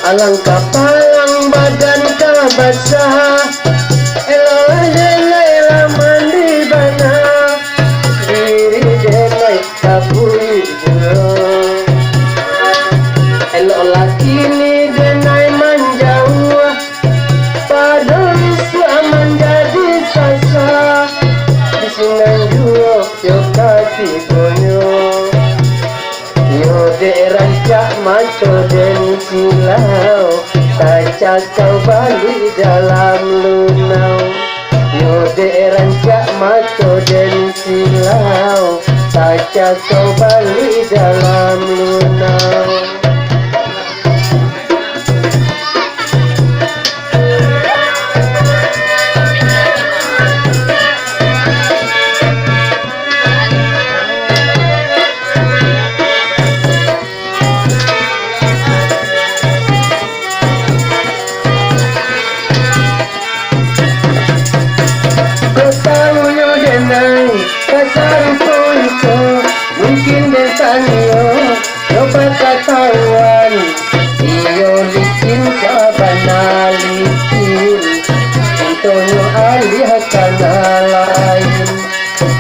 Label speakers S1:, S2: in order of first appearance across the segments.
S1: Alangkah palang badan ka basah, elok denai mandi bana, diri denai kapui jero. Elok laki ni denai manjauh, padahal Islam menjadi sasa. Di sungai juo yo kaki bonyo, yo de rancak maco den silau, kaca kau balik dalam lunau. Yo de rancak maco den silau, kaca kau balik dalam lunau. Mungkin desanyo coba ketahuan, iyo licin sabana licin, contohnya alih kana lain.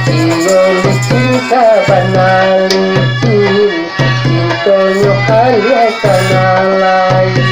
S1: Iyo licin sabana licin, contohnya alih kana lain.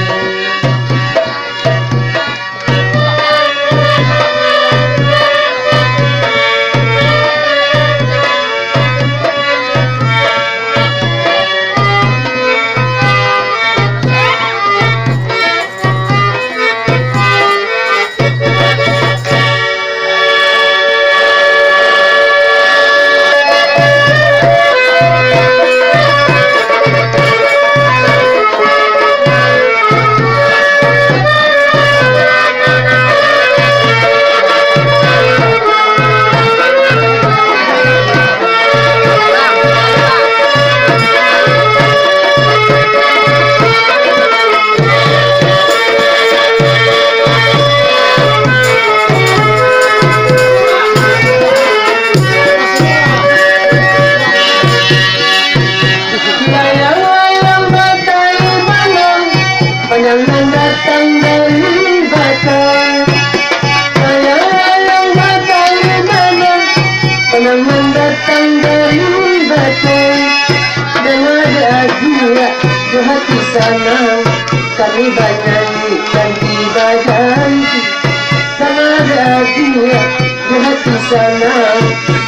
S1: Panjangan datang dari Batam, sayang datang di mana? Panjangan datang dari Batam, dan ada dia di hati sana. Kami bernyanyi dan tiba ganti, dan ada dia di hati sana.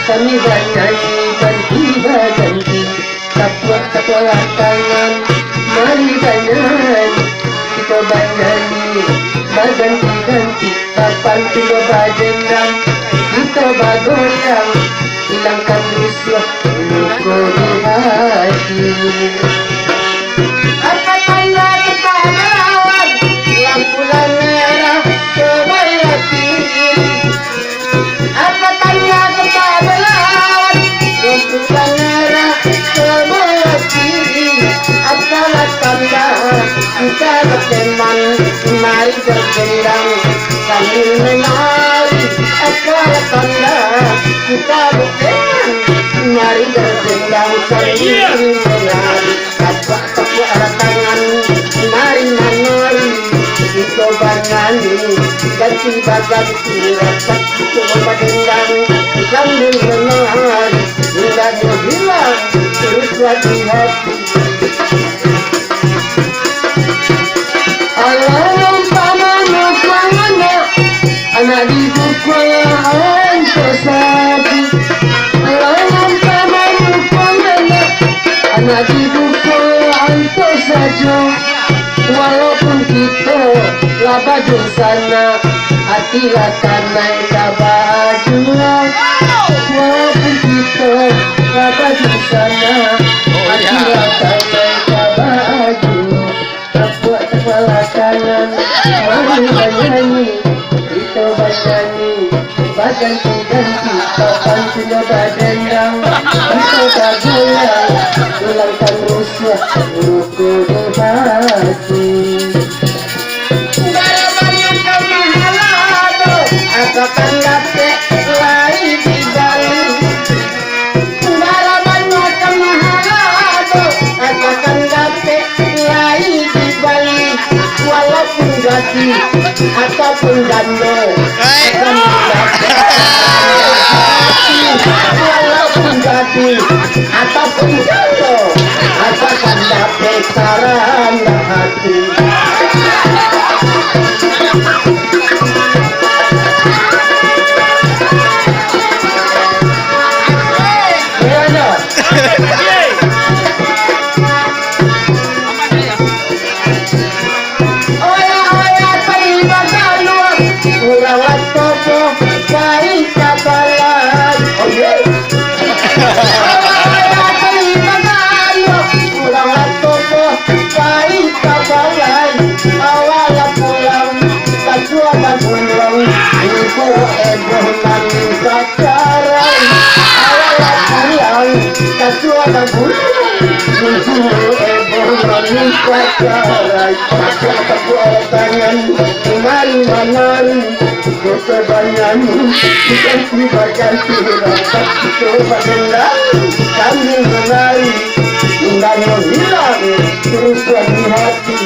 S1: Kami bernyanyi dan tiba ganti. Tapak tangan, mari bernyanyi. Kita bernyanyi, berganti-ganti, kapan kita berdendam, kita bergoyang, hilangkan rusuh, luka di hati. Apa tanda kita melawan, lampulan merah sebelah kiri. Apa tanda kita melawan, lampulan merah sebelah kiri. Apalah tanda kita berteman, mari berdendam sambil menari. Apalah tanda kita berteman, mari berdendam sambil menari. Tapak tangan, mari menari. Kita bernyanyi, ganti berganti, rapat kita berdendam sambil menari. Hingga dia hilang, terus lagi hati. Alam pamanmu kuangana, anak dibukul anto satu. Alam pamanmu kuangana, anak dibukul anto saja. Walaupun kita laba di sana, hati akan naik baju. Walaupun kita laba di sana, hati akan naik baju. Tapak tangan, mari bernyanyi, kita bernyanyi, berganti-ganti, kapan kita berdendam, kita bergoyang, hilangkan rusuh, luka di hati. Dalam kemahalan, akan dapat lari di Bali. Dalam kemahalan, akan dapat lari di Bali. laki ataupun janda akan walaupun jadi ataupun janda akan dapat sarana hati. Tangan mari-mari kebanyakan ganti-ganti rapat coba dendam sambil menari dan menghilang terus di hati.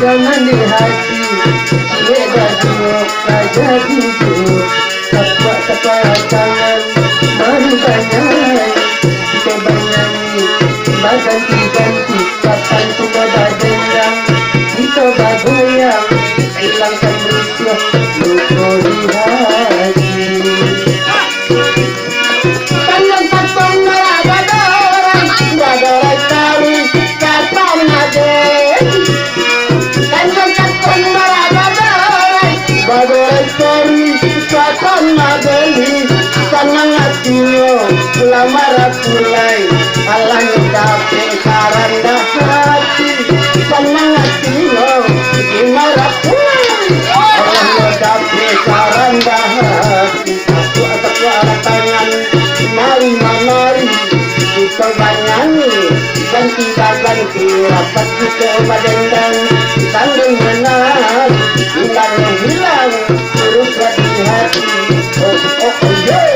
S1: Jangan di hati, raja jujur, tapak tangan, mari banyak, kita bernyanyi, ganti-ganti, kapan sudah berdendang, kita bergoyang, hilangkan rusuh, lupa di hati. Senang hatinya lamar pulai alang dapat saranda hati. Senang hatinya lamar pulai alang dapat saranda hati. Aku tangan mari kita bernyanyi ganti-ganti rapat kita berdendang sambil menari hilang terus di hati. Oh yeah.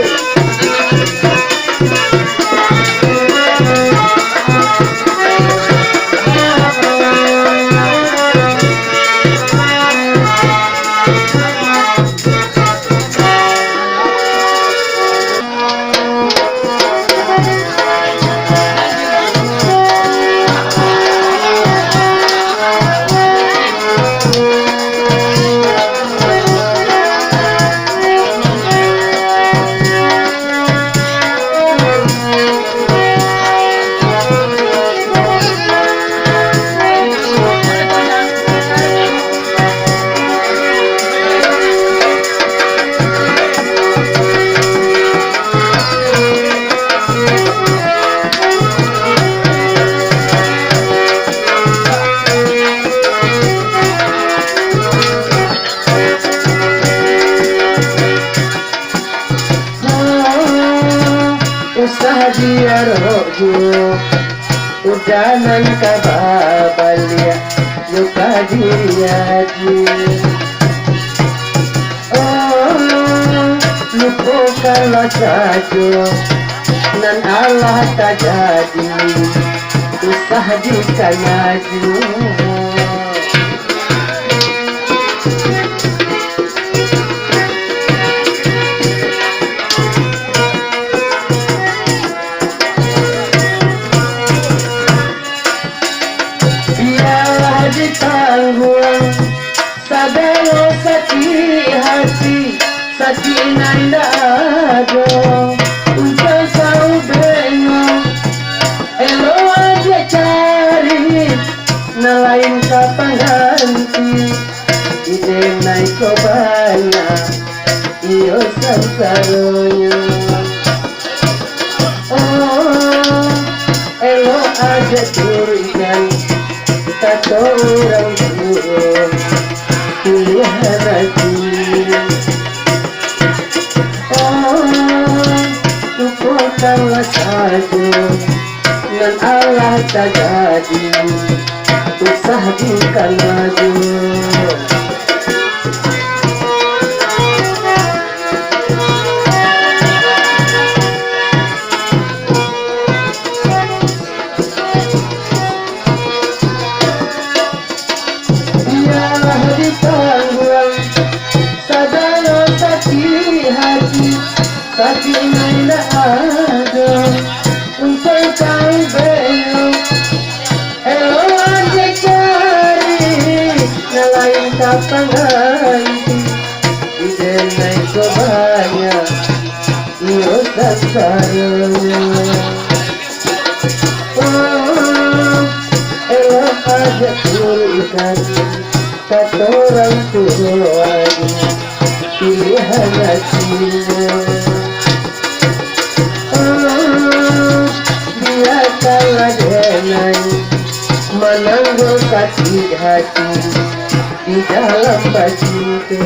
S1: Biar hoju udanan kababalia yuka diriaji. Oh, lupakanlah saja nan Allah tak jadi usah dikanyaju. Ditanggung sabelo sakit hati Kacinandado untuk kau bengong elo aja cari nalain kapangganti ide naik ko banyak iyo sansaronya oh elo aja curigan kata orang tua pilihan hati Tukukanlah saja dan Allah tak jadi usah bukan maju biarlah ditanggung sadar sakit hati sakit tidak ada untuk kau belok elo aja cari nalain kapan ganti ide naik ke banyak iyo dasarnya oh elo aja curikan kata orang tua pilihan hatinya biarkanlah denai menanggung kasih hati di dalam bajuku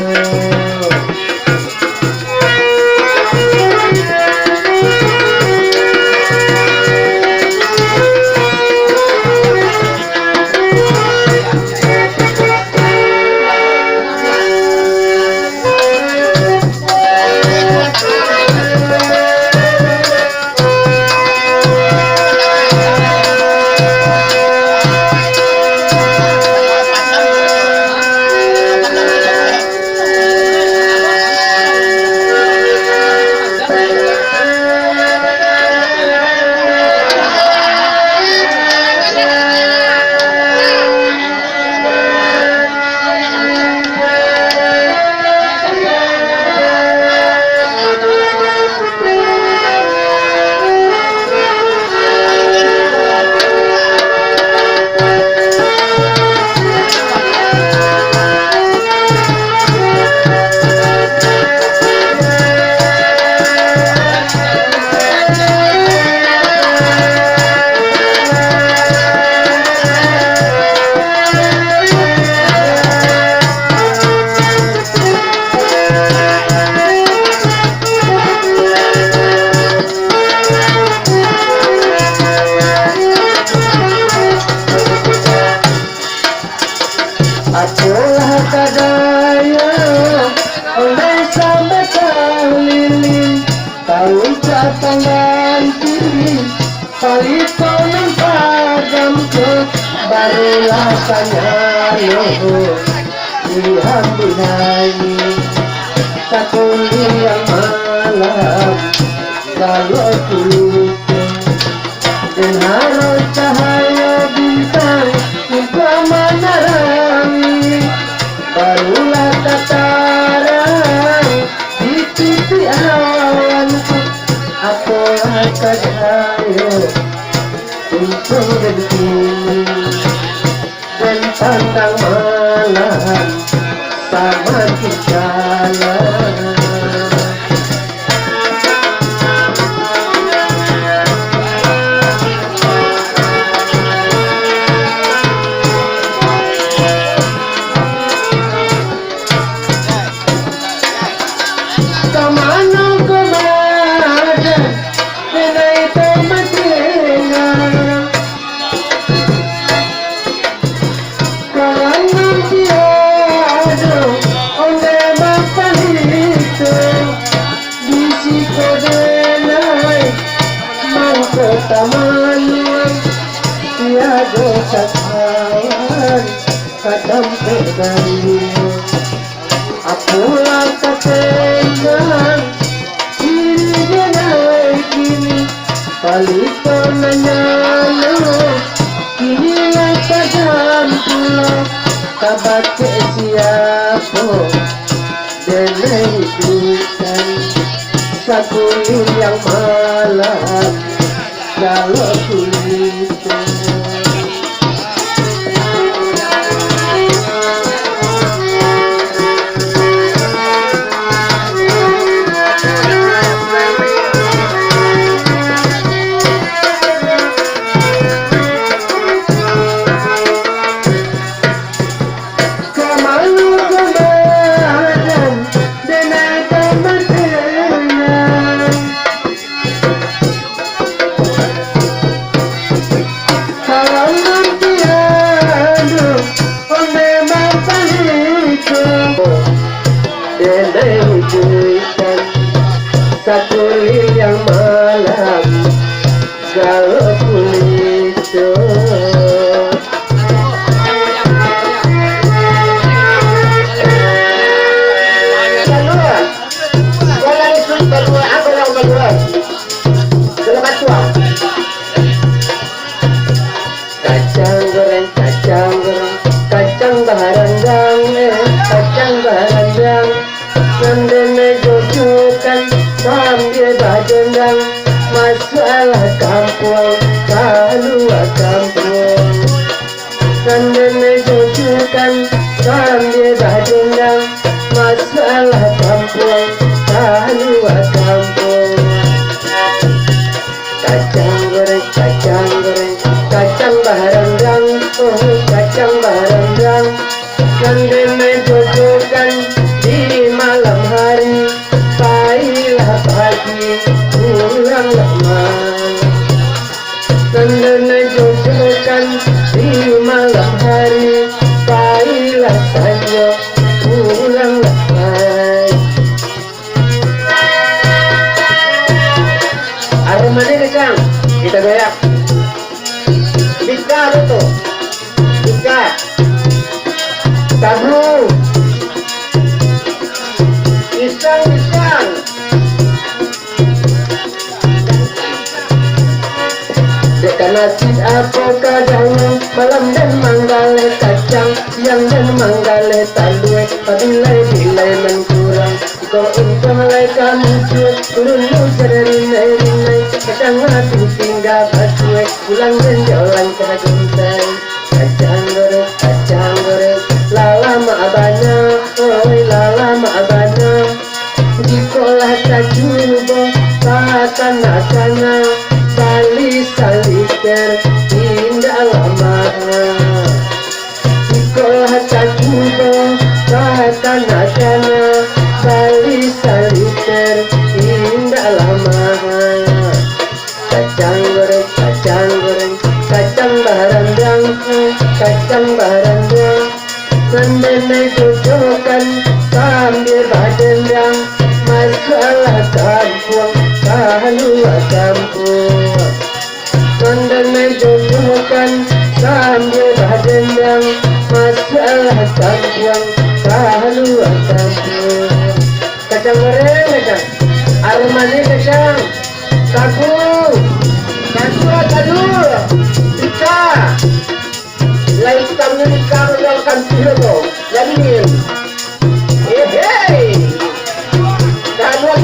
S1: Akulah kadaya oleh sama lilin tahun datang ganti kali konon pagamku barulah tanya loh dihampuni takuni yang malam kalau dulu dan harus cahaya bintang untuk menerangi barulah tataran di titik awanku akulah cahaya untuk begini dan pandang malam sama jalan. Taman tiada kawan kadang berdari akulah ketengan diri naik kini kali penanya kini lah kadang pula kabar siapa dan itu Saguling yang malam galau gulita. Saguling yang malam galau gulita. Kacang goreng, kacang goreng, kacang barandang, kacang barandang. Nandene jojokan sambil badendang, masalah kampung kalua kampung. Nandene jojokan sambil badendang, masalah kampung kalua kampung. Kacang goreng, kacang goreng, kacang barandang, oh kacang barandang. Nandene jojokan di malam hari, pailah pagi pulanglah malam. Nandene jojokan di malam hari, pailah saja pulanglah malam. Aromanya kacang, kita goyak. Bisa betul, bisa. Tabu. Pisang. Dekan nasi apa kadang, malam dan manggale kacang, siang dan manggale talue, pabilai-bilai menkurang. Kau untung lai kamu cuek, turun hujan rinai-rinai, kacang hati tinggal batuek, pulang dan jalan kaguntai. Kacang goreng, lama abana, oi lama abana. Dikolah tajubo, kana bali saliter, indah lama. Dikolah tajubo, kana bali saliter, indah lama. Kacang goreng, kacang barandang, kacang barandang. Nandene jojokan sambil badendang, masalah kampung kalua kampung. Nandene jojokan sambil badendang, masalah kampung kalua kampung. Kacang goreng, kacang aromanya kacang tagu ika lain kamu nikah yang kan tuh jadi hey kalua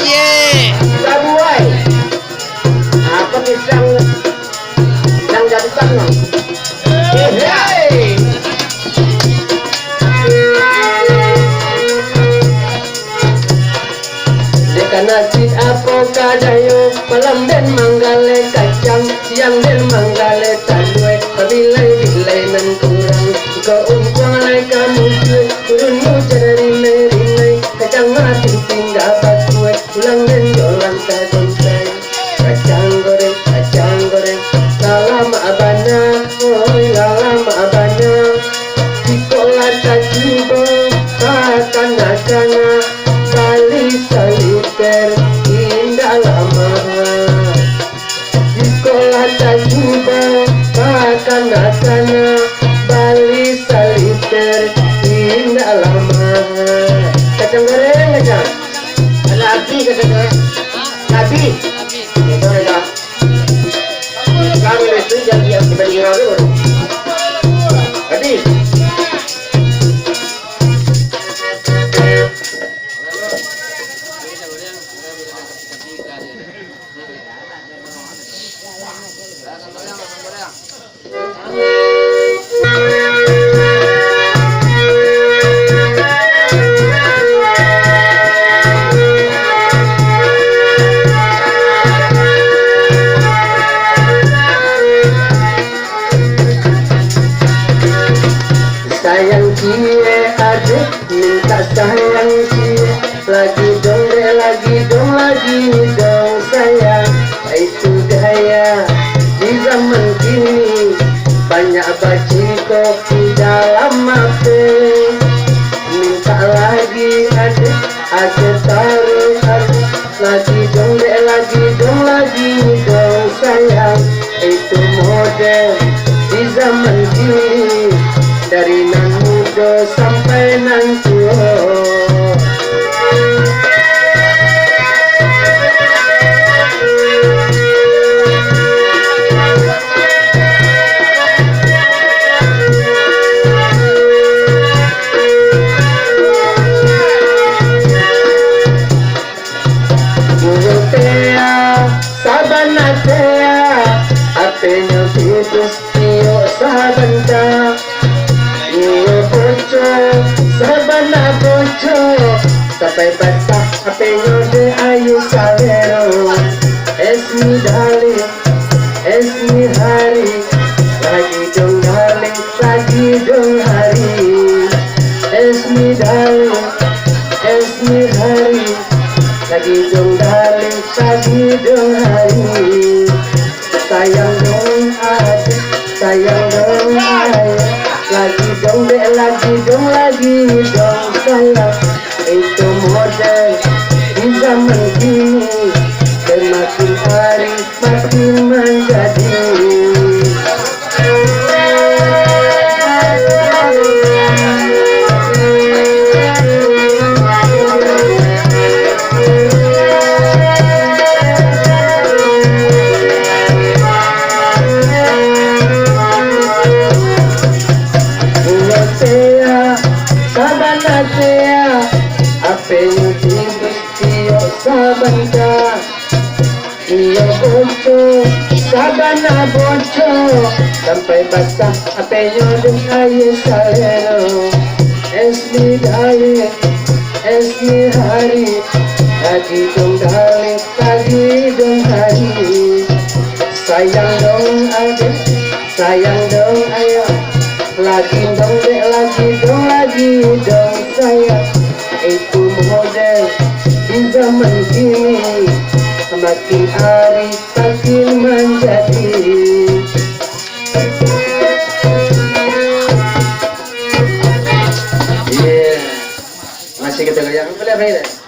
S1: je kabuai apa pisang yang jadi tangan hey nasi apa kadayo, malam dan manggale kacang, siang dan manggale talue, pabilai-bilai nan kurang. Kau untung lai kamu cuek, turun hujan rinai-rinai, kacang mati tinggal batuek, pulang dan jalan kaguntai. Kacang goreng, lama abana, oi lama abana. Dikolah tajubo, kana bali saliter, indah lama. Dikolah tajubo, kana bali saliter, indah lama. Kacang goreng, kacang. Ada api kacang goreng. Api. Itu ada. Kami itu jadi yang dibagi dulu. Api. cie adik minta sayang cie, lagi dong dek lagi dong sayang. Itu gaya di zaman kini, banyak bajingan di dalam HP. Minta lagi adik taruh adik, lagi dong dek lagi dong sayang. Itu model di zaman kini, dari nan muda sampai nan tua. Sabanatea, apeño titus tío sabanta, iyo bocho, sabana bocho, sampai basah apeño de ayu salero. Es mi darling, es mi hari, lagi dong hari. Es mi darling, es mi hari, lagi dong hari. Sayang dong adik, sayang dong ayah, lagi dong dek lagi dong sayang. Itu model di zaman kini, semakin hari makin menjadi. Sabanatea, apeño titus tío sabanta, iyo bocho, sabana bocho, sampai basah apeño de ayu salero. Es mi darling, es mi hari, lagi dong hari. Sayang dong adik, sayang dong ayah, lagi dong dek lagi dong sayang. Itu model di zaman kini, semakin hari makin menjadi. Yeah, masih kita kerja apa lagi?